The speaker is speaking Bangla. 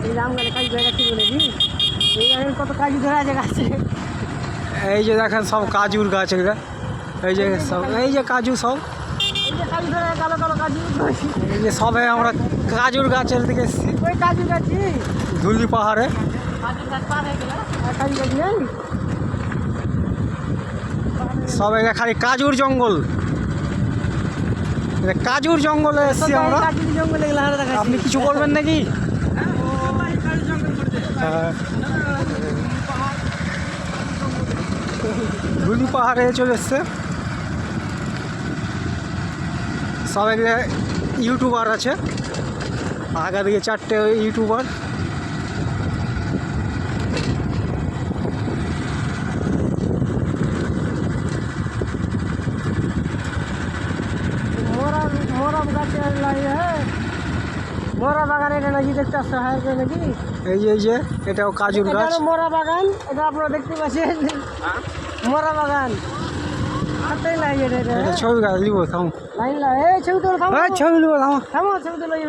এই যে আম গাছে কাজু ধরে গেছে নাকি? এই দেখেন কত কাজু ধরে আছে গাছে। এই যে দেখেন সব কাজুর গাছ এগুলা। এই যে সব এই যে কাজু সব এই যে কাজু ধরে কালো কালো কাজু। এই যে সবে আমরা কাজুর গাছের দিকে এসেছি ওই কাজু গাছি ধুলি পাহাড়ে। কাজু গাছ পার হয়ে গেল। আর কাজু গাছ নেই। সব এগুলা খালি কাজুর জঙ্গল। এটা কাজুর জঙ্গলে এসেছি আমরা। কাজুর জঙ্গলে গেলে হারা দেখাচ্ছি। আপনি কিছু করবেন নাকি? হ্যাঁ। ধুলি পাহাড়ে চলে এসছে সব এগুলো ইউটিউবার আছে আগা দিকে 4টে ইউটিউবার। মোরা গাছে লাগিয়ে হ্যাঁ মোরা বাগান এটা নাকি দেখতে আসতে হয় নাকি? এই যে এটাও কাজুর এটা গাছ। হলো মোরা বাগান, এটা আপনারা দেখতে পাচ্ছেন মোরা বাগান। হাতেই লাগিয়ে এটা এটা ছবি গাছ নিব থাম। লাইন লা এই ছবি তোলো থামো ছবি নিব থাম। থামো ছবি তোলো।